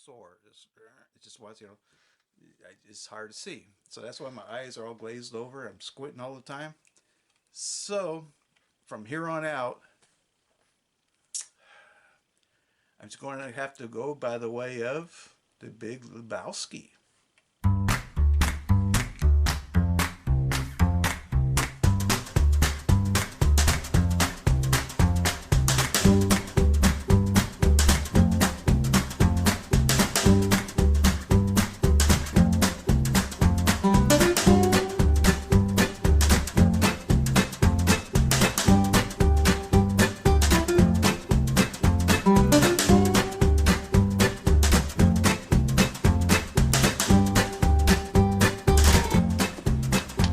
sore. It just was, it's hard to see. So that's why my eyes are all glazed over. I'm squinting all the time. So from here on out, I'm just going to have to go by the way of the Big Lebowski.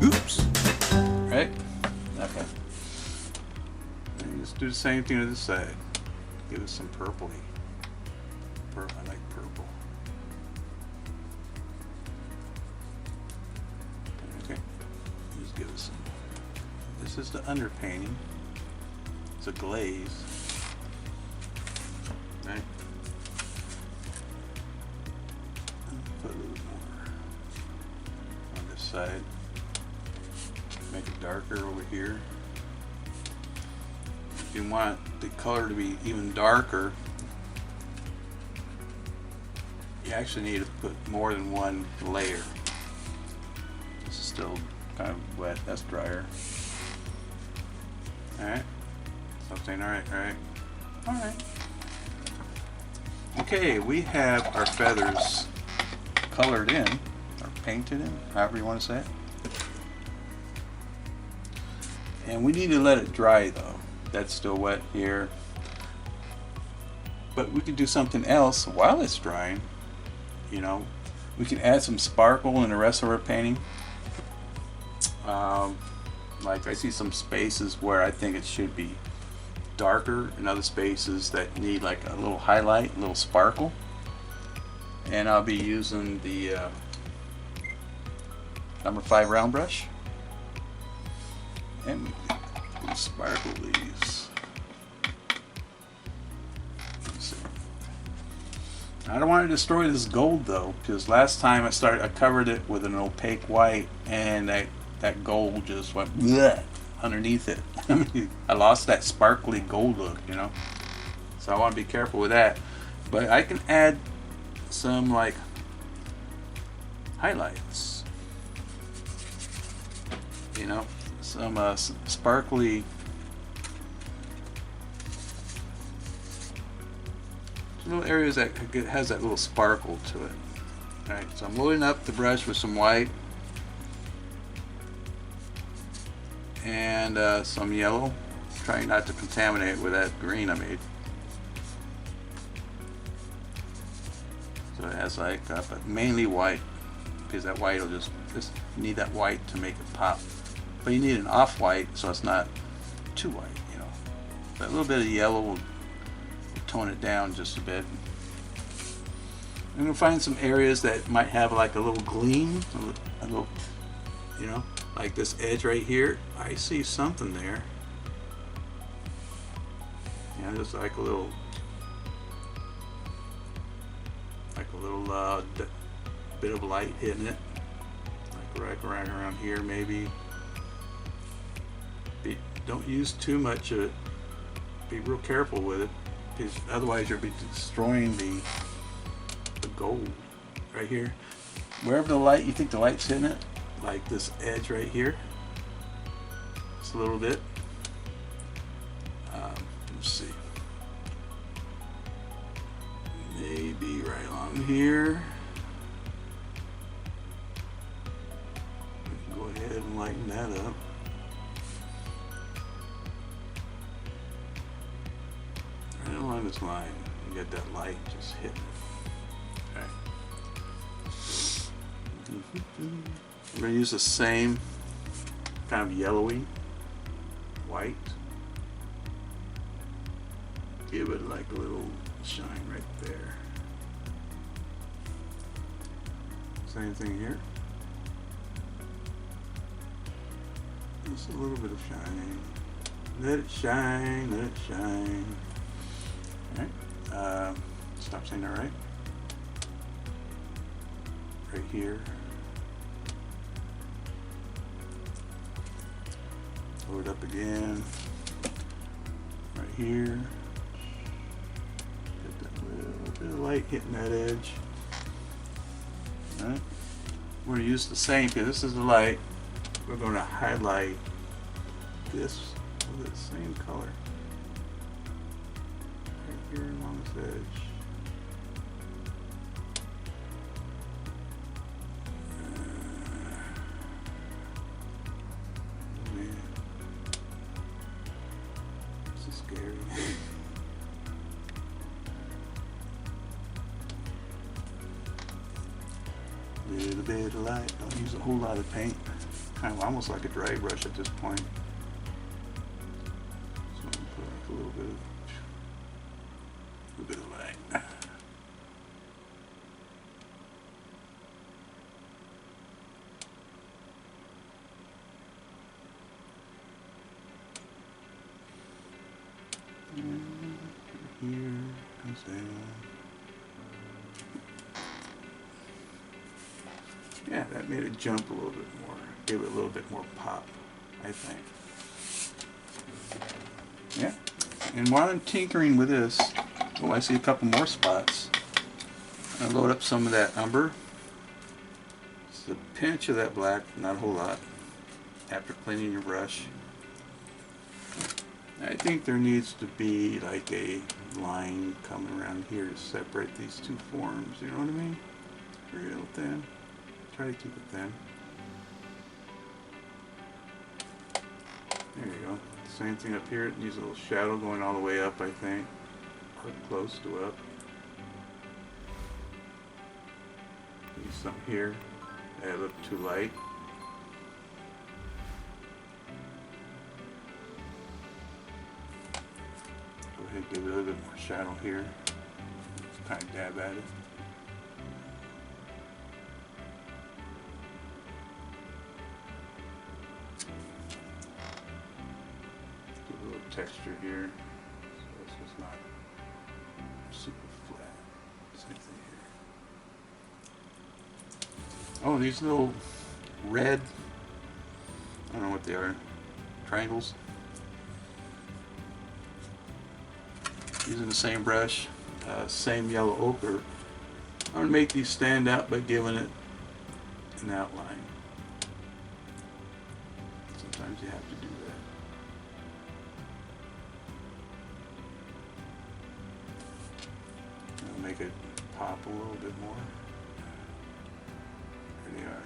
Oops. Right? Okay. And just do the same thing to this side. Give it some purpley. I like purple. Okay. Just give it some. This is the underpainting. It's a glaze. Right? Put a little more on this side. Make it darker over here. If you want the color to be even darker, you actually need to put more than one layer. This is still kind of wet. That's drier. Alright. Something alright. Okay, we have our feathers colored in, or painted in, however you want to say it. And we need to let it dry though. That's still wet here. But we can do something else while it's drying. We can add some sparkle in the rest of our painting. Like I see some spaces where I think it should be darker, and other spaces that need like a little highlight, a little sparkle. And I'll be using the number 5 round brush. And we'll sparkle these. Let's see. I don't want to destroy this gold though, because last time I covered it with an opaque white, and that gold just went bleh underneath it. I lost that sparkly gold look, So I want to be careful with that. But I can add some like highlights, some sparkly little areas that has that little sparkle to it. Alright, so I'm loading up the brush with some white and some yellow, trying not to contaminate it with that green I made. So it has like but mainly white, because that white will just need that white to make it pop. But you need an off-white so it's not too white, But a little bit of yellow will tone it down just a bit. I'm going to find some areas that might have like a little gleam, a little, like this edge right here. I see something there. Just like a little bit of light hitting it, like right around here maybe. Don't use too much of it. Be real careful with it, because otherwise you'll be destroying the gold right here. Wherever you think the light's hitting it, like this edge right here, just a little bit. Let's see. Maybe right along here. Go ahead and lighten that up. Right along this line, you get that light just hitting it. Okay. We're going to use the same kind of yellowy white. Give it like a little shine right there. Same thing here. Just a little bit of shine. Let it shine, let it shine. Alright. Stop saying that, right? right here. Load up again, right here. Get that little bit of light hitting that edge. All right. We're going to use the same, because this is the light. We're going to highlight this with the same color. Right here along this edge. Man. This is scary. Little bit of light. Don't use a whole lot of paint. Kind of almost like a dry brush at this point. So I'm gonna put like a little bit of light. And here comes down. Yeah, that made it jump a little bit more. Gave it a little bit more pop, I think. Yeah. And while I'm tinkering with this, oh, I see a couple more spots. I load up some of that umber. Just a pinch of that black, not a whole lot, after cleaning your brush. I think there needs to be like a line coming around here to separate these two forms, you know what I mean? Real thin. Try to keep it thin. There you go. Same thing up here. It needs a little shadow going all the way up, I think. Or close to up. Need some here. That looked too light. Go ahead and give it a little bit more shadow here. Just kind of dab at it. Texture here, so it's just not super flat. Same thing here. Oh, these little red, I don't know what they are, triangles. Using the same brush, same yellow ochre. I'm going to make these stand out by giving it an outline. Sometimes you have to do that. Make it pop a little bit more. There they are.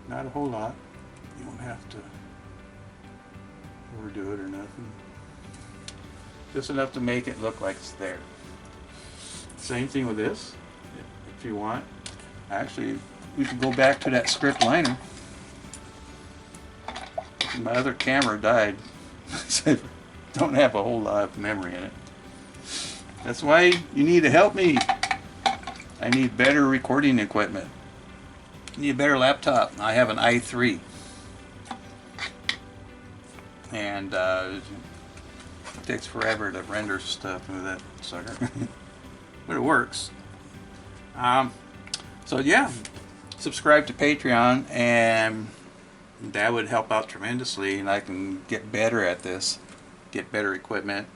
Not a whole lot. You don't have to overdo it or nothing. Just enough to make it look like it's there. Same thing with this, if you want. Actually, we can go back to that script liner. My other camera died, so don't have a whole lot of memory in it. That's why you need to help me. I need better recording equipment. I need a better laptop. I have an i3. And it takes forever to render stuff with that sucker. But it works. So yeah, subscribe to Patreon and that would help out tremendously, and I can get better at this, get better equipment.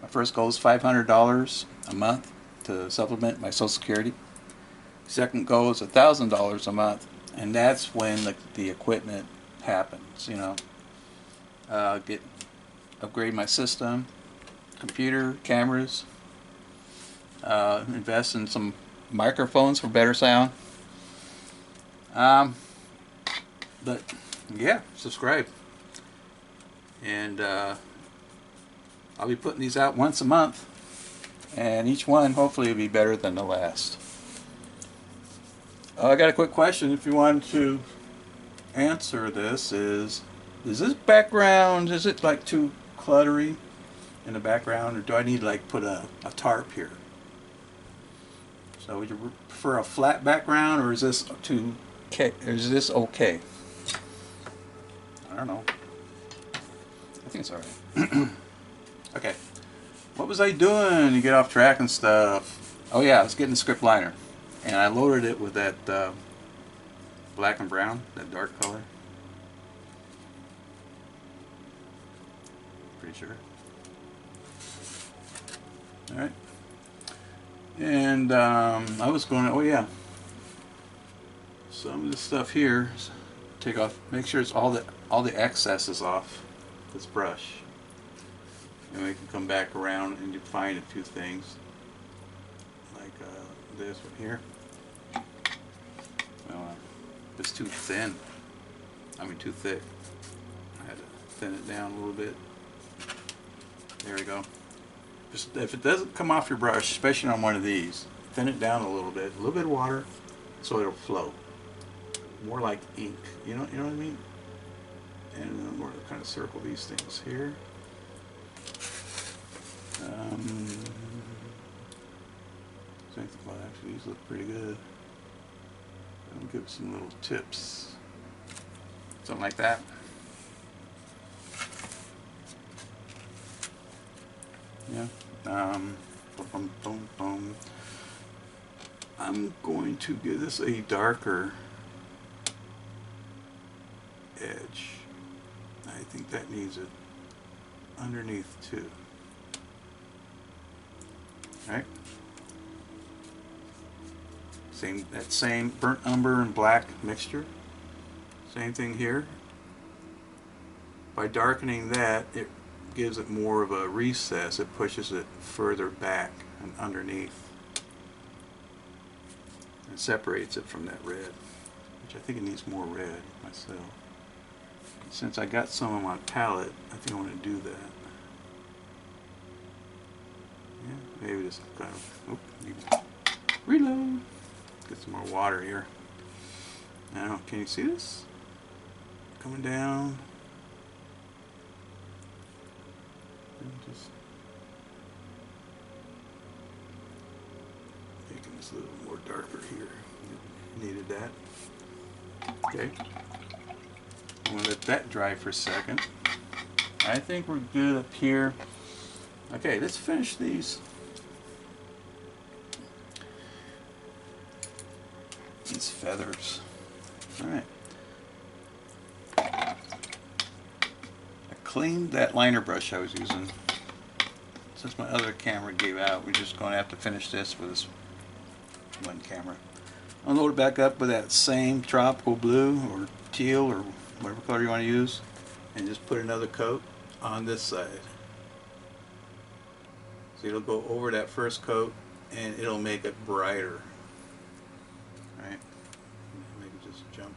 My first goal is $500 a month to supplement my Social Security. Second goal is $1,000 a month, and that's when the equipment happens. You know, upgrade my system, computer, cameras, invest in some microphones for better sound. But yeah, subscribe, and I'll be putting these out once a month, and each one hopefully will be better than the last. I got a quick question if you wanted to answer this. Is this background, is it like too cluttery in the background, or do I need to like put a tarp here? So would you prefer a flat background, or is this okay? I don't know. I think it's alright. Okay, what was I doing to get off track and stuff? Oh yeah, I was getting the script liner. And I loaded it with that black and brown, that dark color. Pretty sure. Alright. And I was going to, oh yeah, some of this stuff here, take off, make sure it's all the excess is off this brush. And we can come back around and define a few things. Like this one here. It's too thin. I mean too thick. I had to thin it down a little bit. There we go. Just, if it doesn't come off your brush, especially on one of these, thin it down a little bit of water, so it'll flow. More like ink. You know what I mean? And then we're going to kind of circle these things here. Well, actually, these look pretty good. I'll give some little tips. Something like that. Yeah. Boom, boom, boom. I'm going to give this a darker edge. I think that needs it underneath too. Right? That same burnt umber and black mixture. Same thing here. By darkening that, it gives it more of a recess. It pushes it further back and underneath. And separates it from that red, which I think it needs more red myself. Since I got some on my palette, I think I want to do that. Yeah, maybe just kind of, reload. Get some more water here. Now, can you see this? Coming down. And just making this a little more darker here. Needed that. Okay. I'm going to let that dry for a second. I think we're good up here. Okay, let's finish these. These feathers. Alright. I cleaned that liner brush I was using. Since my other camera gave out, we're just going to have to finish this with this one camera. I'll load it back up with that same tropical blue or teal or whatever color you want to use, and just put another coat on this side. So it'll go over that first coat and it'll make it brighter. Right? Make it just jump.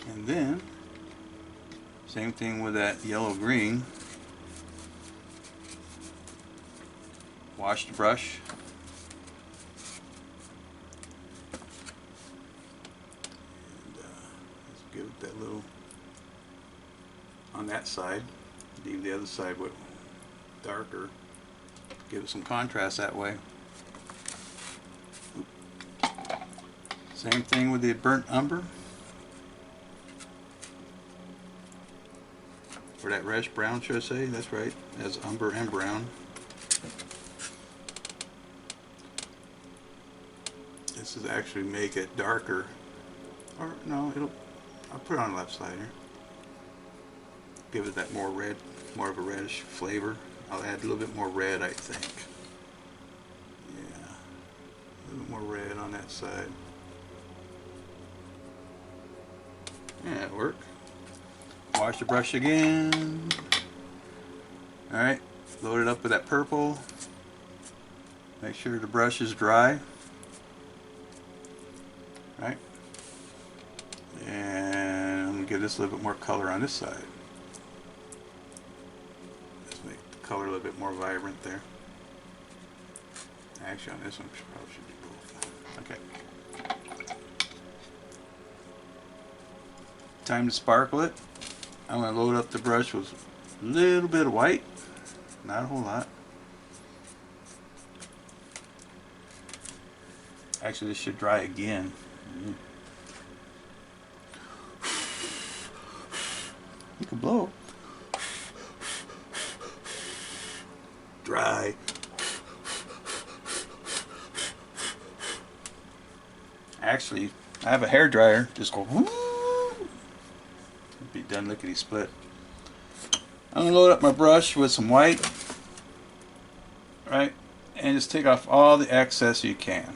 And then, same thing with that yellow-green. Wash the brush. And let's give it that little, on that side, leave the other side with darker. Give it some contrast that way. Same thing with the burnt umber. Or that reddish brown, should I say? That's right. That's umber and brown. This is actually make it darker. Or no, I'll put it on the left side here. Give it that more red, more of a reddish flavor. I'll add a little bit more red, I think. Yeah, a little bit more red on that side. Yeah, that'll work. Wash the brush again. Alright, load it up with that purple. Make sure the brush is dry. Right? And I'm going to give this a little bit more color on this side. Let's make the color a little bit more vibrant there. Actually, on this one, probably should do both. Okay. Time to sparkle it. I'm going to load up the brush with a little bit of white. Not a whole lot. Actually, this should dry again. You can blow. Dry. Actually, I have a hair dryer. Just go whoo. Be done lickety split. I'm gonna load up my brush with some white, right, and just take off all the excess you can.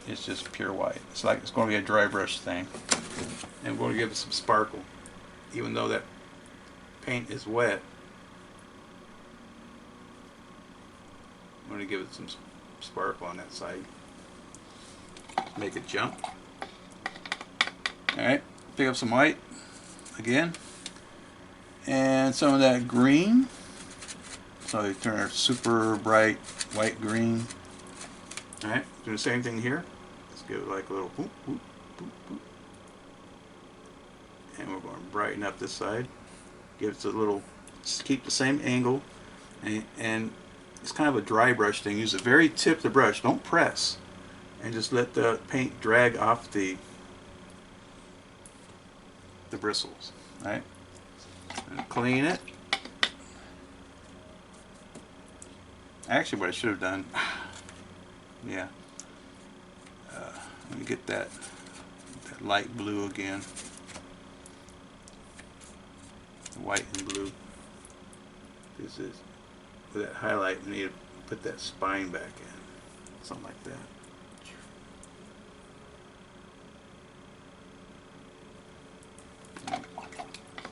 It's just pure white. It's like it's going to be a dry brush thing, and we're going to give it some sparkle, even though that paint is wet. I'm going to give it some sparkle on that side. Make it jump. Alright, pick up some white again. And some of that green. So you turn a super bright white green. Alright, do the same thing here. Let's give it like a little boop, boop, boop, boop. And we're going to brighten up this side. Give it a little, keep the same angle. And it's kind of a dry brush thing. Use the very tip of the brush. Don't press. And just let the paint drag off the bristles. Alright? And clean it. Actually, what I should have done, yeah, let me get that light blue again, the white and blue. This is with that highlight. We need to put that spine back in, something like that.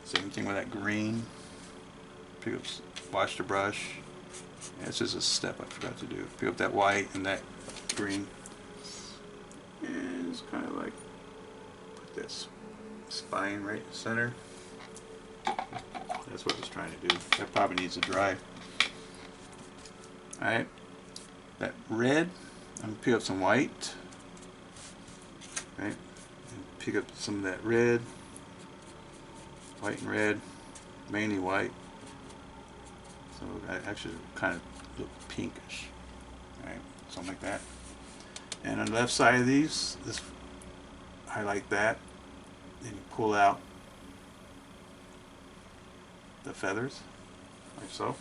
Same thing with that green. Pick up, wash the brush. Yeah, it's just a step I forgot to do. Pick up that white and that green. And it's kind of like put that spine right in the center. That's what I was trying to do. That probably needs to dry. Alright. That red, I'm going to pick up some white. Right? And pick up some of that red. White and red. Mainly white. So I actually kind of look pinkish. Alright, something like that. And on the left side of these, this highlight that. Then you pull out the feathers, like so.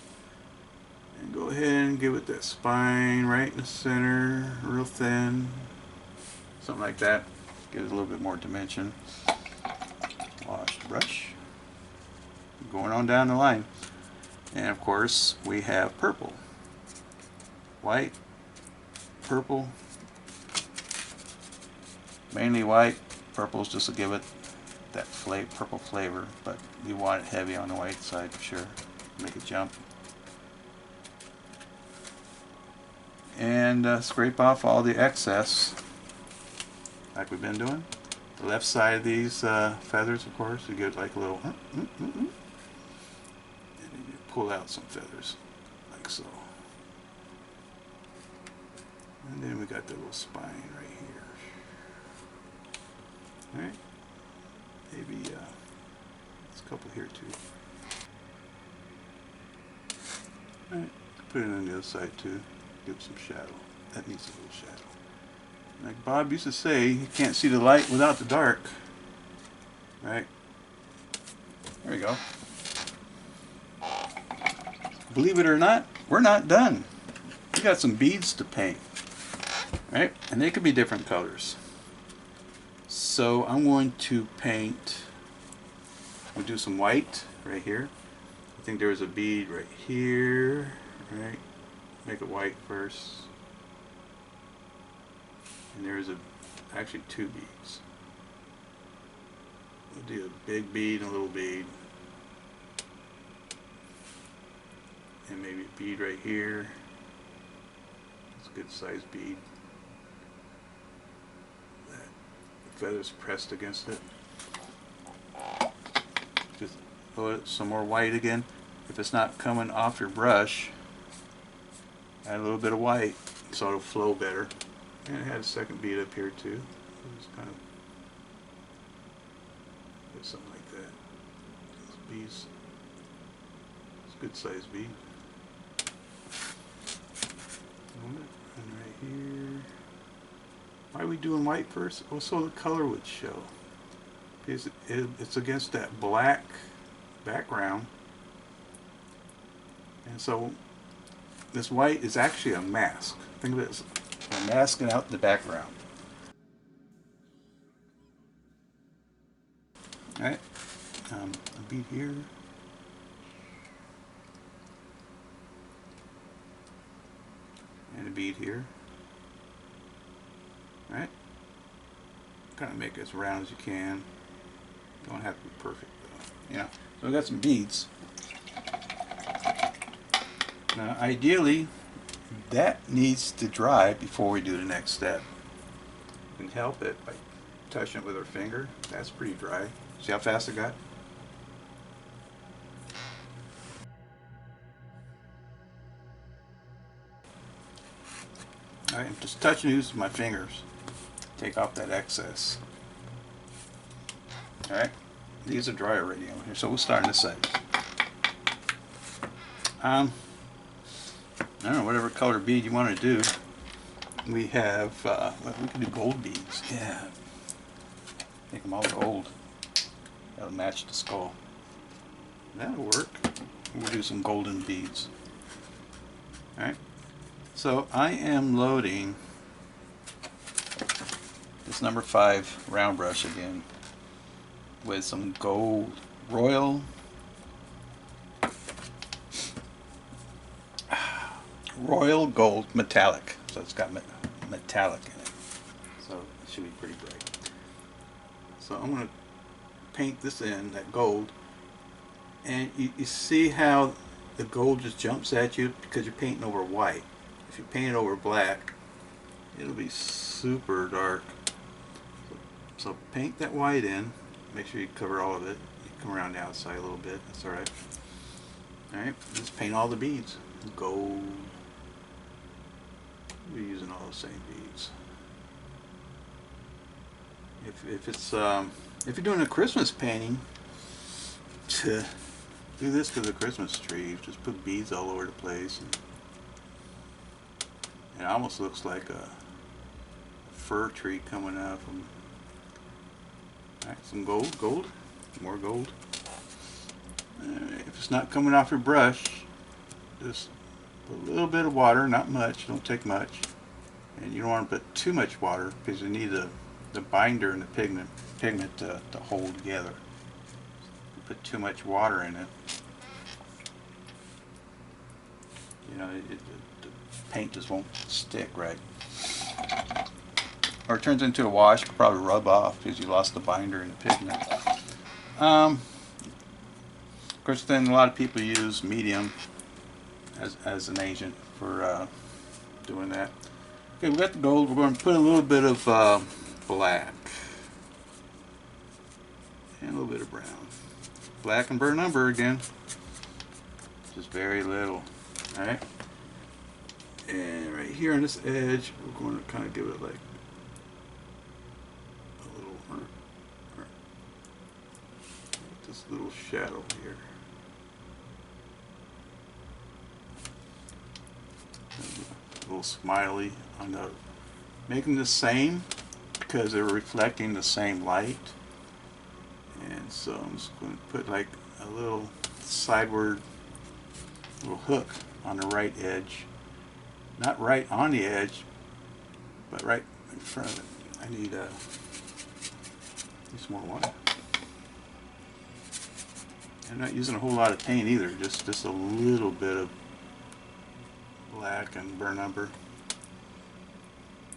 And go ahead and give it that spine right in the center, real thin. Something like that. Give it a little bit more dimension. Wash the brush. Going on down the line. And of course, we have purple. White, purple, mainly white. Purple's just to give it that purple flavor, but you want it heavy on the white side for sure. Make it jump. And scrape off all the excess, like we've been doing. The left side of these feathers, of course, you get like a little. Pull out some feathers, like so. And then we got the little spine right here. Alright. Maybe, there's a couple here too. Alright, put it on the other side too. Give it some shadow. That needs a little shadow. Like Bob used to say, you can't see the light without the dark. Right? There we go. Believe it or not, we're not done. We got some beads to paint, right? And they could be different colors. So I'm going to paint, we'll do some white right here. I think there was a bead right here, right? Make it white first. And there's actually two beads. We'll do a big bead and a little bead. And maybe a bead right here. It's a good sized bead. That feather's pressed against it. Just put some more white again. If it's not coming off your brush, add a little bit of white so it'll flow better. And it had a second bead up here too. Just kind of do something like that. Those beads. It's a good sized bead. And right here. Why are we doing white first? Oh, so the color would show. It's against that black background. And so this white is actually a mask. Think of it as a masking out the background. Alright, a bead here. And a bead here. Alright, kind of make it as round as you can. Don't have to be perfect though. Yeah, so we got some beads. Now ideally that needs to dry before we do the next step. We can help it by touching it with our finger. That's pretty dry. See how fast it got? Alright, I'm just touching it with my fingers. Take off that excess. Alright, these are dry already over here, so we'll start on this side. I don't know, whatever color bead you want to do. We have, well, we can do gold beads. Yeah. Make them all gold. That'll match the skull. That'll work. We'll do some golden beads. Alright. So I am loading this number 5 round brush again with some gold royal gold metallic. So it's got metallic in it. So it should be pretty bright. So I'm going to paint this in, that gold. And you see how the gold just jumps at you because you're painting over white. If you paint it over black, it'll be super dark. So paint that white in. Make sure you cover all of it. You come around the outside a little bit. That's alright. Alright, just paint all the beads. Gold. We're using all the same beads. If you're doing a Christmas painting, to do this for the Christmas tree, just put beads all over the place. And it almost looks like a fir tree coming out from. Alright, some gold, more gold. If it's not coming off your brush, just put a little bit of water, not much, don't take much. And you don't want to put too much water because you need the binder and the pigment to hold together. If you put too much water in it, you know, the paint just won't stick right. Or it turns into a wash, it'll probably rub off because you lost the binder and the pigment. Of course, then a lot of people use medium as an agent for doing that. Okay, we got the gold. We're going to put a little bit of black and a little bit of brown. Black and burnt umber again. Just very little. All right. And right here on this edge, we're going to kind of give it like a little, this little shadow here. A little smiley on the, make them the same because they're reflecting the same light. And so I'm just going to put like a little sideward little hook on the right edge. Not right on the edge, but right in front of it. I need some more water. I'm not using a whole lot of paint either, just a little bit of black and burnt umber.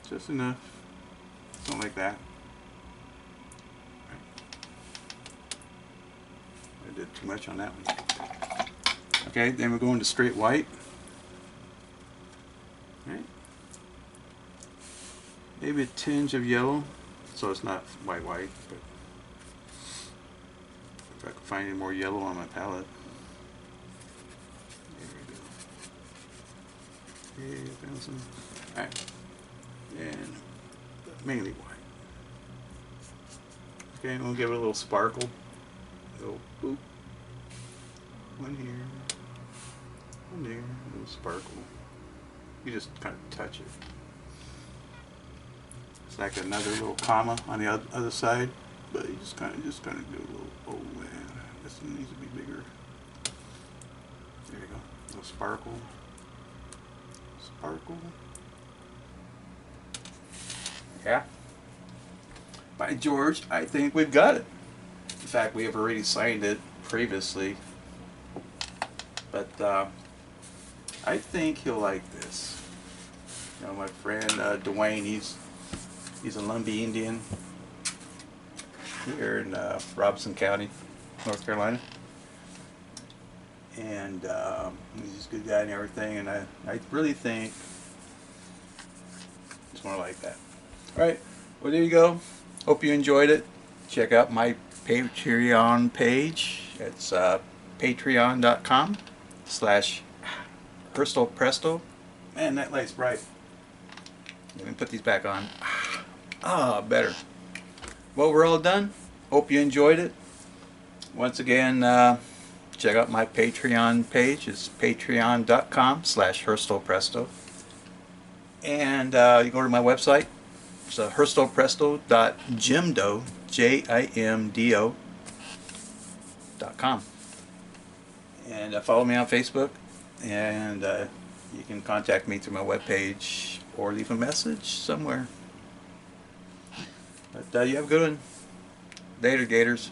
Just enough. Something like that. I did too much on that one. Okay, then we're going to straight white. Right. Maybe a tinge of yellow, so it's not white, but if I can find any more yellow on my palette. There we go. Okay, I found some. Alright. And mainly white. Okay, I'm going to give it a little sparkle. A little boop. One here. One there. A little sparkle. You just kind of touch it. It's like another little comma on the other side, but you just kind of do a little. Oh man, this one needs to be bigger. There you go. A little sparkle. Sparkle. Yeah. By George, I think we've got it. In fact, we have already signed it previously. But I think he'll like this. You know, my friend Dwayne, he's a Lumbee Indian here in Robinson County, North Carolina. And he's a good guy and everything, and I really think it's more like that. Alright, well there you go. Hope you enjoyed it. Check out my Patreon page. It's patreon.com/HerstlePresto. Man, that light's bright. Let me put these back on. Better. Well, we're all done. Hope you enjoyed it. Once again, check out my Patreon page. It's patreon.com/HerstlePresto. And you go to my website. It's HerstlePresto.jimdo, JIMDO.com. And follow me on Facebook. And you can contact me through my webpage or leave a message somewhere. But you have a good one. Later, Gators.